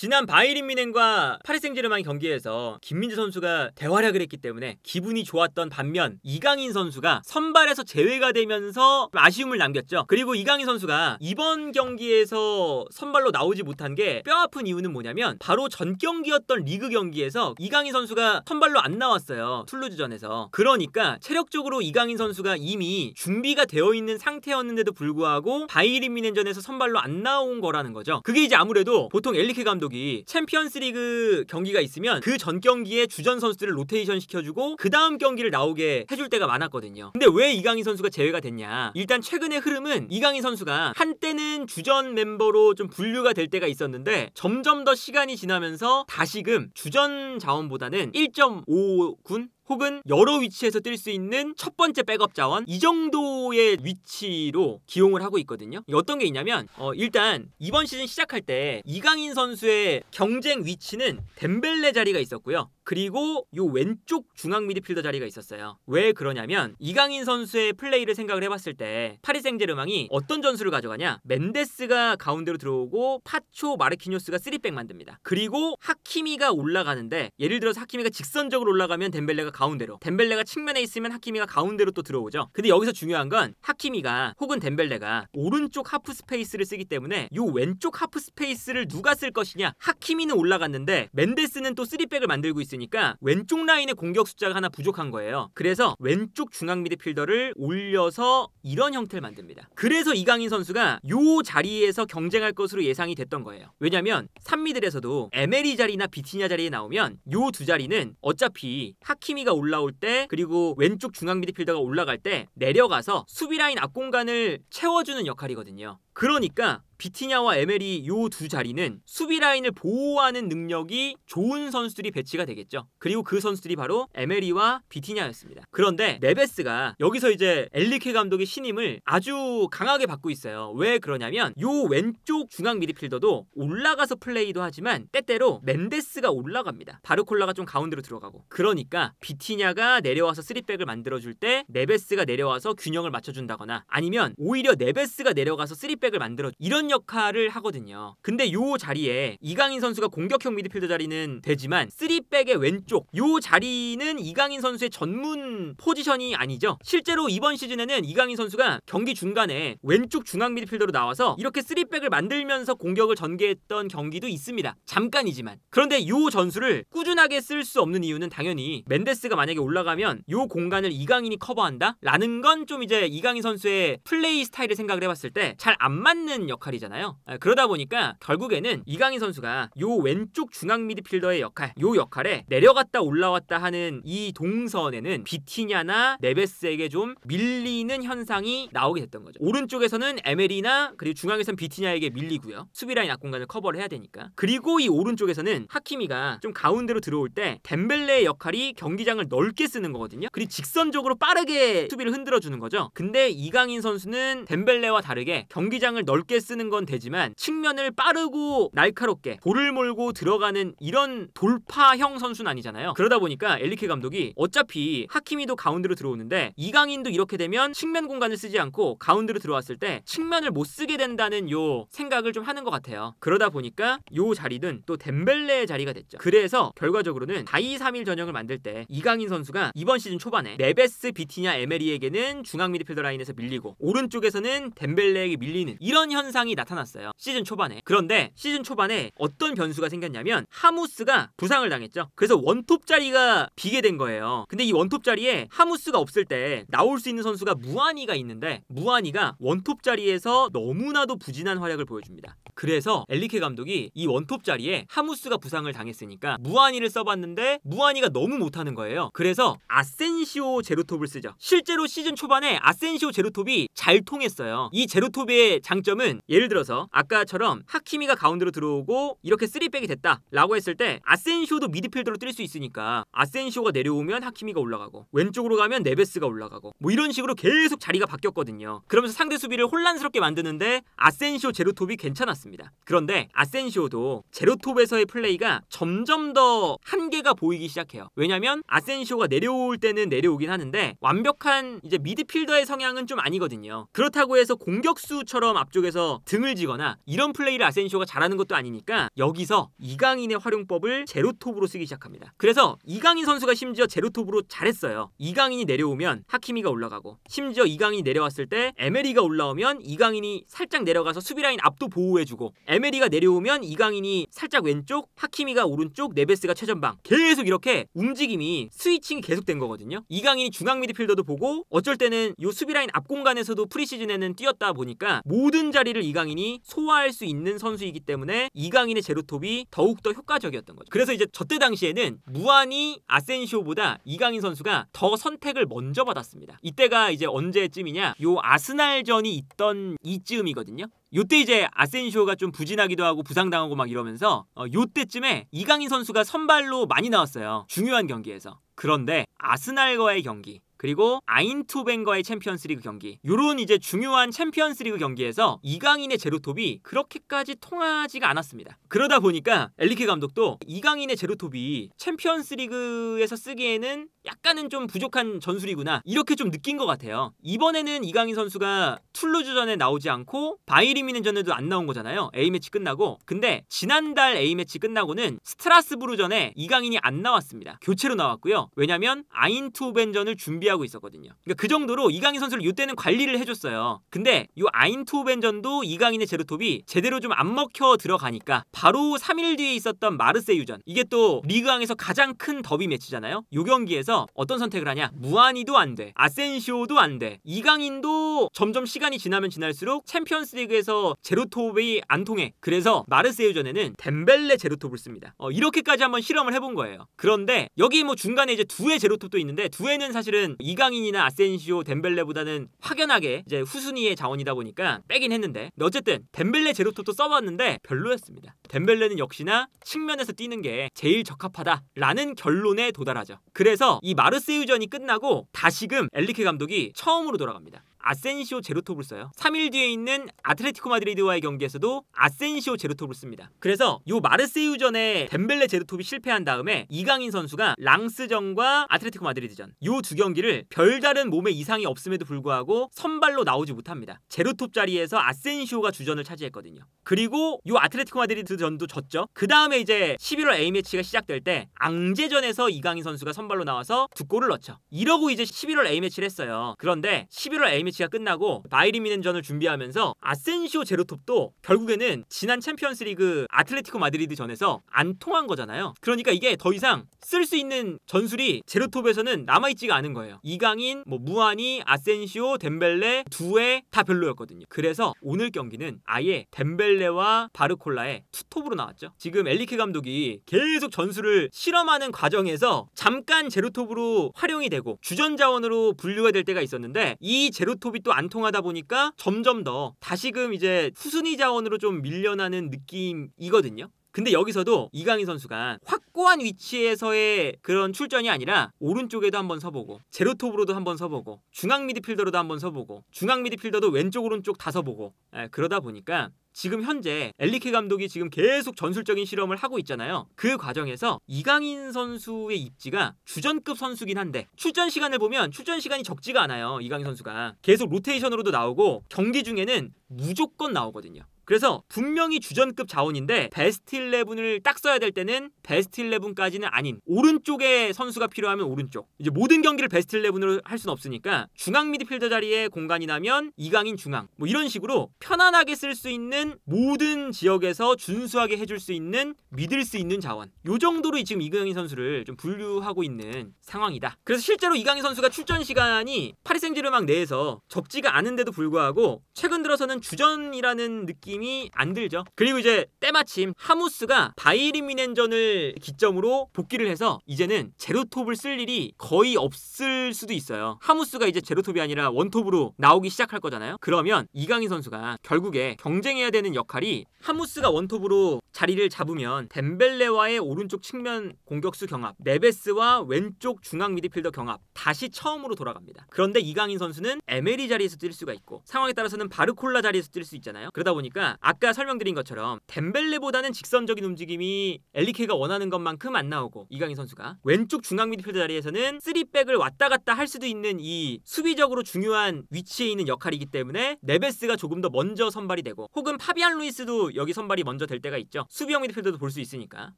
지난 바이에른 뮌헨과 파리 생제르맹 경기에서 김민재 선수가 대활약을 했기 때문에 기분이 좋았던 반면 이강인 선수가 선발에서 제외가 되면서 아쉬움을 남겼죠. 그리고 이강인 선수가 이번 경기에서 선발로 나오지 못한 게 뼈아픈 이유는 뭐냐면 바로 전 경기였던 리그 경기에서 이강인 선수가 선발로 안 나왔어요. 툴루즈전에서. 그러니까 체력적으로 이강인 선수가 이미 준비가 되어 있는 상태였는데도 불구하고 바이에른 뮌헨전에서 선발로 안 나온 거라는 거죠. 그게 이제 아무래도 보통 엘리케 감독이 챔피언스리그 경기가 있으면 그 전 경기에 주전 선수들을 로테이션 시켜주고 그 다음 경기를 나오게 해줄 때가 많았거든요. 근데 왜 이강인 선수가 제외가 됐냐? 일단 최근의 흐름은 이강인 선수가 한때는 주전 멤버로 좀 분류가 될 때가 있었는데 점점 더 시간이 지나면서 다시금 주전 자원보다는 1.5군? 혹은 여러 위치에서 뛸 수 있는 첫 번째 백업 자원 이 정도의 위치로 기용을 하고 있거든요. 어떤 게 있냐면 일단 이번 시즌 시작할 때 이강인 선수의 경쟁 위치는 덴벨레 자리가 있었고요. 그리고 요 왼쪽 중앙 미드필더 자리가 있었어요. 왜 그러냐면 이강인 선수의 플레이를 생각을 해봤을 때 파리 생제르맹이 어떤 전술을 가져가냐? 멘데스가 가운데로 들어오고 파초, 마르키뇨스가 3백 만듭니다. 그리고 하키미가 올라가는데 예를 들어서 하키미가 직선적으로 올라가면 덴벨레가 가운데로, 덴벨레가 측면에 있으면 하키미가 가운데로 또 들어오죠. 근데 여기서 중요한 건 하키미가 혹은 덴벨레가 오른쪽 하프 스페이스를 쓰기 때문에 요 왼쪽 하프 스페이스를 누가 쓸 것이냐? 하키미는 올라갔는데 멘데스는 또 3백을 만들고 있으니까 왼쪽 라인의 공격 숫자가 하나 부족한 거예요. 그래서 왼쪽 중앙 미드필더를 올려서 이런 형태를 만듭니다. 그래서 이강인 선수가 요 자리에서 경쟁할 것으로 예상이 됐던 거예요. 왜냐면 3미들에서도 에메리 자리나 비티냐 자리에 나오면 요 두 자리는 어차피 하키미가 올라올 때 그리고 왼쪽 중앙 미드필더가 올라갈 때 내려가서 수비 라인 앞 공간을 채워주는 역할이거든요. 그러니까 비티냐와 에메리 요 두 자리는 수비 라인을 보호하는 능력이 좋은 선수들이 배치가 되겠죠. 그리고 그 선수들이 바로 에메리와 비티냐였습니다. 그런데 네베스가 여기서 이제 엘리케 감독의 신임을 아주 강하게 받고 있어요. 왜 그러냐면 요 왼쪽 중앙 미드필더도 올라가서 플레이도 하지만 때때로 멘데스가 올라갑니다. 바르콜라가 좀 가운데로 들어가고. 그러니까 비티냐가 내려와서 3백을 만들어줄 때 네베스가 내려와서 균형을 맞춰준다거나 아니면 오히려 네베스가 내려가서 3백을 만들어 이런 역할을 하거든요. 근데 요 자리에 이강인 선수가 공격형 미드필더 자리는 되지만 3백의 왼쪽 요 자리는 이강인 선수의 전문 포지션이 아니죠. 실제로 이번 시즌에는 이강인 선수가 경기 중간에 왼쪽 중앙 미드필더로 나와서 이렇게 3백을 만들면서 공격을 전개했던 경기도 있습니다. 잠깐이지만. 그런데 요 전술을 꾸준하게 쓸 수 없는 이유는 당연히 멘데스가 만약에 올라가면 요 공간을 이강인이 커버한다? 라는 건 좀 이제 이강인 선수의 플레이 스타일을 생각을 해봤을 때 잘 안 맞는 역할이잖아요. 그러다 보니까 결국에는 이강인 선수가 요 왼쪽 중앙 미드필더의 역할, 요 역할에 내려갔다 올라왔다 하는 이 동선에는 비티냐나 네베스에게 좀 밀리는 현상이 나오게 됐던 거죠. 오른쪽에서는 에메리나 그리고 중앙에서는 비티냐에게 밀리고요. 수비라인 앞공간을 커버를 해야 되니까. 그리고 이 오른쪽에서는 하키미가 좀 가운데로 들어올 때 덴벨레의 역할이 경기장을 넓게 쓰는 거거든요. 그리고 직선적으로 빠르게 수비를 흔들어주는 거죠. 근데 이강인 선수는 덴벨레와 다르게 경기장을 넓게 쓰는 건 되지만 측면을 빠르고 날카롭게 볼을 몰고 들어가는 이런 돌파형 선수는 아니잖아요. 그러다 보니까 엘리케 감독이 어차피 하키미도 가운데로 들어오는데 이강인도 이렇게 되면 측면 공간을 쓰지 않고 가운데로 들어왔을 때 측면을 못 쓰게 된다는 요 생각을 좀 하는 것 같아요. 그러다 보니까 요 자리는 또 덴벨레의 자리가 됐죠. 그래서 결과적으로는 4-2-3-1 전형을 만들 때 이강인 선수가 이번 시즌 초반에 네베스, 비티냐, 에메리에게는 중앙 미드필더 라인에서 밀리고 오른쪽에서는 덴벨레에게 밀리는 이런 현상이 나타났어요. 시즌 초반에. 그런데 시즌 초반에 어떤 변수가 생겼냐면 하무스가 부상을 당했죠. 그래서 원톱 자리가 비게 된 거예요. 근데 이 원톱 자리에 하무스가 없을 때 나올 수 있는 선수가 무하니가 있는데 무하니가 원톱 자리에서 너무나도 부진한 활약을 보여줍니다. 그래서 엘리케 감독이 이 원톱 자리에 하무스가 부상을 당했으니까 무하니를 써봤는데 무하니가 너무 못하는 거예요. 그래서 아센시오 제로톱을 쓰죠. 실제로 시즌 초반에 아센시오 제로톱이 잘 통했어요. 이 제로톱의 장점은 예를 들어서 아까처럼 하키미가 가운데로 들어오고 이렇게 3백이 됐다 라고 했을 때 아센시오도 미드필더로 뛸 수 있으니까 아센시오가 내려오면 하키미가 올라가고 왼쪽으로 가면 네베스가 올라가고 뭐 이런 식으로 계속 자리가 바뀌었거든요. 그러면서 상대 수비를 혼란스럽게 만드는데 아센시오 제로톱이 괜찮았습니다. 그런데 아센시오도 제로톱에서의 플레이가 점점 더 한계가 보이기 시작해요. 왜냐면 아센시오가 내려올 때는 내려오긴 하는데 완벽한 이제 미드필더의 성향은 좀 아니거든요. 그렇다고 해서 공격수처럼 득점 앞쪽에서 등을 지거나 이런 플레이를 아센시오가 잘하는 것도 아니니까 여기서 이강인의 활용법을 제로톱으로 쓰기 시작합니다. 그래서 이강인 선수가 심지어 제로톱으로 잘했어요. 이강인이 내려오면 하키미가 올라가고, 심지어 이강인이 내려왔을 때 에메리가 올라오면 이강인이 살짝 내려가서 수비라인 앞도 보호해주고, 에메리가 내려오면 이강인이 살짝 왼쪽, 하키미가 오른쪽, 네베스가 최전방, 계속 이렇게 움직임이 스위칭이 계속된 거거든요. 이강인이 중앙 미드필더도 보고 어쩔 때는 요 수비라인 앞 공간에서도 프리시즌에는 뛰었다 보니까 모든 자리를 이강인이 소화할 수 있는 선수이기 때문에 이강인의 제로톱이 더욱더 효과적이었던 거죠. 그래서 이제 저때 당시에는 무안이 아센시오보다 이강인 선수가 더 선택을 먼저 받았습니다. 이때가 이제 언제쯤이냐, 요 아스날전이 있던 이쯤이거든요. 요때 이제 아센시오가 좀 부진하기도 하고 부상당하고 막 이러면서 요때쯤에 이강인 선수가 선발로 많이 나왔어요. 중요한 경기에서. 그런데 아스날과의 경기, 그리고 아인투벤과의 챔피언스리그 경기, 요런 이제 중요한 챔피언스리그 경기에서 이강인의 제로톱이 그렇게까지 통하지가 않았습니다. 그러다 보니까 엘리케 감독도 이강인의 제로톱이 챔피언스리그에서 쓰기에는 약간은 좀 부족한 전술이구나, 이렇게 좀 느낀 것 같아요. 이번에는 이강인 선수가 툴루즈전에 나오지 않고 바이에른 뮌헨전에도 안 나온 거잖아요. A매치 끝나고. 근데 지난달 A매치 끝나고는 스트라스부르전에 이강인이 안 나왔습니다. 교체로 나왔고요. 왜냐면 아인투벤전을 준비하고 있었거든요. 그러니까 그 정도로 이강인 선수를 이때는 관리를 해줬어요. 근데 이 아인투벤전도 이강인의 제로톱이 제대로 좀 안 먹혀 들어가니까 바로 3일 뒤에 있었던 마르세유전, 이게 또 리그왕에서 가장 큰 더비 매치잖아요. 요 경기에서 어떤 선택을 하냐, 무안이도 안 돼, 아센시오도 안 돼, 이강인도 점점 시간이 지나면 지날수록 챔피언스리그에서 제로톱이 안 통해. 그래서 마르세유전에는 덴벨레 제로톱을 씁니다. 이렇게까지 한번 실험을 해본 거예요. 그런데 여기 뭐 중간에 이제 두의 제로톱도 있는데, 두에는 사실은 이강인이나 아센시오, 덴벨레보다는 확연하게 이제 후순위의 자원이다 보니까 빼긴 했는데, 어쨌든 덴벨레 제로톱도 써봤는데 별로였습니다. 덴벨레는 역시나 측면에서 뛰는 게 제일 적합하다라는 결론에 도달하죠. 그래서 이 마르세유전이 끝나고 다시금 엘리케 감독이 처음으로 돌아갑니다. 아센시오 제로톱을 써요. 3일 뒤에 있는 아틀레티코 마드리드와의 경기에서도 아센시오 제로톱을 씁니다. 그래서 요 마르세유전에 덴벨레 제로톱이 실패한 다음에 이강인 선수가 랑스전과 아틀레티코 마드리드전, 요 두 경기를 별다른 몸에 이상이 없음에도 불구하고 선발로 나오지 못합니다. 제로톱 자리에서 아센시오가 주전을 차지했거든요. 그리고 요 아틀레티코 마드리드전도 졌죠. 그 다음에 이제 11월 A매치가 시작될 때 앙제전에서 이강인 선수가 선발로 나와서 두 골을 넣죠. 이러고 이제 11월 A매치를 했어요. 그런데 11월 A매치가 끝나고 바이에른 뮌헨전을 준비하면서 아센시오 제로톱도 결국에는 지난 챔피언스리그 아틀레티코 마드리드 전에서 안 통한 거잖아요. 그러니까 이게 더 이상 쓸 수 있는 전술이 제로톱에서는 남아있지가 않은 거예요. 이강인, 무안이, 아센시오, 덴벨레, 두에 다 별로였거든요. 그래서 오늘 경기는 아예 덴벨레와 바르콜라의 투톱으로 나왔죠. 지금 엘리케 감독이 계속 전술을 실험하는 과정에서 잠깐 제로톱으로 활용이 되고 주전 자원으로 분류가 될 때가 있었는데, 이 제로톱이 또 안 통하다 보니까 점점 더 다시금 이제 후순위 자원으로 좀 밀려나는 느낌이거든요. 근데 여기서도 이강인 선수가 확고한 위치에서의 그런 출전이 아니라 오른쪽에도 한번 서보고, 제로톱으로도 한번 서보고, 중앙 미드필더로도 한번 서보고, 중앙 미드필더도 왼쪽 오른쪽 다 서보고, 그러다 보니까 지금 현재 엘리케 감독이 지금 계속 전술적인 실험을 하고 있잖아요. 그 과정에서 이강인 선수의 입지가 주전급 선수긴 한데, 출전 시간을 보면 출전 시간이 적지가 않아요. 이강인 선수가 계속 로테이션으로도 나오고 경기 중에는 무조건 나오거든요. 그래서 분명히 주전급 자원인데 베스트 11을 딱 써야 될 때는 베스트 11까지는 아닌 오른쪽에 선수가 필요하면 오른쪽, 이제 모든 경기를 베스트 11으로 할 수는 없으니까 중앙 미드필더 자리에 공간이 나면 이강인 중앙, 뭐 이런 식으로 편안하게 쓸 수 있는, 모든 지역에서 준수하게 해줄 수 있는, 믿을 수 있는 자원, 요 정도로 지금 이강인 선수를 좀 분류하고 있는 상황이다. 그래서 실제로 이강인 선수가 출전 시간이 파리 생제르맹 내에서 적지가 않은데도 불구하고 최근 들어서는 주전이라는 느낌이 안 들죠. 그리고 이제 때마침 하무스가 바이에른 뮌헨전을 기점으로 복귀를 해서 이제는 제로톱을 쓸 일이 거의 없을 수도 있어요. 하무스가 이제 제로톱이 아니라 원톱으로 나오기 시작할 거잖아요. 그러면 이강인 선수가 결국에 경쟁해야 되는 역할이, 하무스가 원톱으로 자리를 잡으면 덴벨레와의 오른쪽 측면 공격수 경합, 네베스와 왼쪽 중앙 미드필더 경합, 다시 처음으로 돌아갑니다. 그런데 이강인 선수는 에메리 자리에서 뛸 수가 있고, 상황에 따라서는 바르콜라 자리에서 뛸 수 있잖아요. 그러다 보니까 선수가 아까 설명드린 것처럼 덴벨레보다는 직선적인 움직임이 엘리케가 원하는 것만큼 안 나오고 이강인 선수가 왼쪽 중앙 미드필더 자리에서는 3백을 왔다 갔다 할 수도 있는 이 수비적으로 중요한 위치에 있는 역할이기 때문에 네베스가 조금 더 먼저 선발이 되고 혹은 파비안 루이스도 여기 선발이 먼저 될 때가 있죠. 수비형 미드필더도 볼 수 있으니까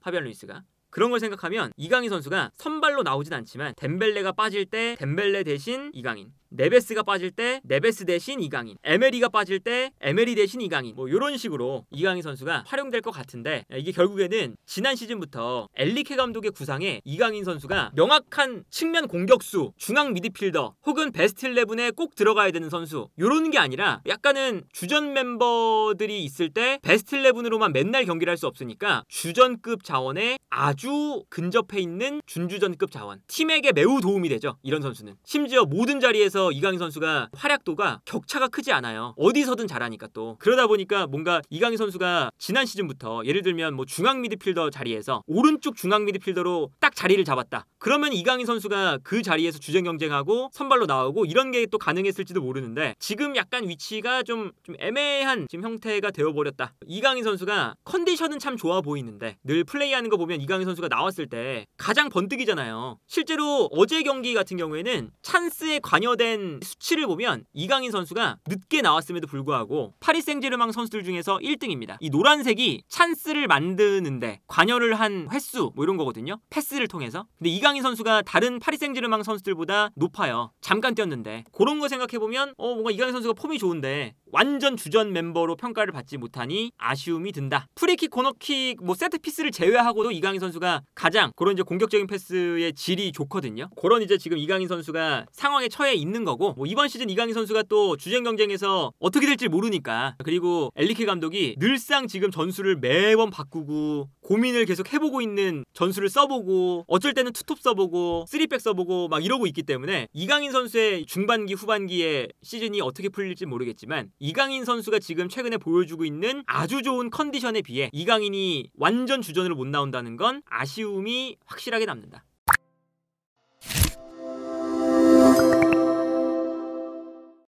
파비안 루이스가. 그런 걸 생각하면 이강인 선수가 선발로 나오진 않지만 덴벨레가 빠질 때 덴벨레 대신 이강인, 네베스가 빠질 때 네베스 대신 이강인, 에메리가 빠질 때 에메리 대신 이강인, 뭐 이런 식으로 이강인 선수가 활용될 것 같은데 이게 결국에는 지난 시즌부터 엘리케 감독의 구상에 이강인 선수가 명확한 측면 공격수, 중앙 미드필더 혹은 베스트 11에 꼭 들어가야 되는 선수 이런 게 아니라 약간은 주전 멤버들이 있을 때 베스트 11으로만 맨날 경기를 할 수 없으니까 주전급 자원에 아주 근접해 있는 준주전급 자원, 팀에게 매우 도움이 되죠. 이런 선수는 심지어 모든 자리에서 이강인 선수가 활약도가 격차가 크지 않아요. 어디서든 잘하니까 또. 그러다 보니까 뭔가 이강인 선수가 지난 시즌부터 예를 들면 뭐 중앙 미드필더 자리에서 오른쪽 중앙 미드필더로 딱 자리를 잡았다. 그러면 이강인 선수가 그 자리에서 주전 경쟁하고 선발로 나오고 이런 게 또 가능했을지도 모르는데 지금 약간 위치가 좀 애매한 지금 형태가 되어버렸다. 이강인 선수가 컨디션은 참 좋아 보이는데 늘 플레이하는 거 보면 이강인 선수가 나왔을 때 가장 번뜩이잖아요. 실제로 어제 경기 같은 경우에는 찬스에 관여된 수치를 보면 이강인 선수가 늦게 나왔음에도 불구하고 파리 생제르맹 선수들 중에서 1등입니다. 이 노란색이 찬스를 만드는데 관여를 한 횟수 뭐 이런 거거든요. 패스를 통해서. 근데 이강인 선수가 다른 파리 생제르맹 선수들보다 높아요. 잠깐 뛰었는데. 그런 거 생각해보면 뭔가 이강인 선수가 폼이 좋은데 완전 주전 멤버로 평가를 받지 못하니 아쉬움이 든다. 프리킥, 코너킥, 뭐 세트피스를 제외하고도 이강인 선수가 가장 그런 이제 공격적인 패스의 질이 좋거든요. 그런 이제 지금 이강인 선수가 상황에 처해 있는 거고 뭐 이번 시즌 이강인 선수가 또 주전 경쟁에서 어떻게 될지 모르니까 그리고 엘리케 감독이 늘상 지금 전술을 매번 바꾸고 고민을 계속 해보고 있는 전술을 써보고 어쩔 때는 투톱 써보고 3백 써보고 막 이러고 있기 때문에 이강인 선수의 중반기 후반기에 시즌이 어떻게 풀릴지 모르겠지만 이강인 선수가 지금 최근에 보여주고 있는 아주 좋은 컨디션에 비해 이강인이 완전 주전으로 못 나온다는 건 아쉬움이 확실하게 남는다.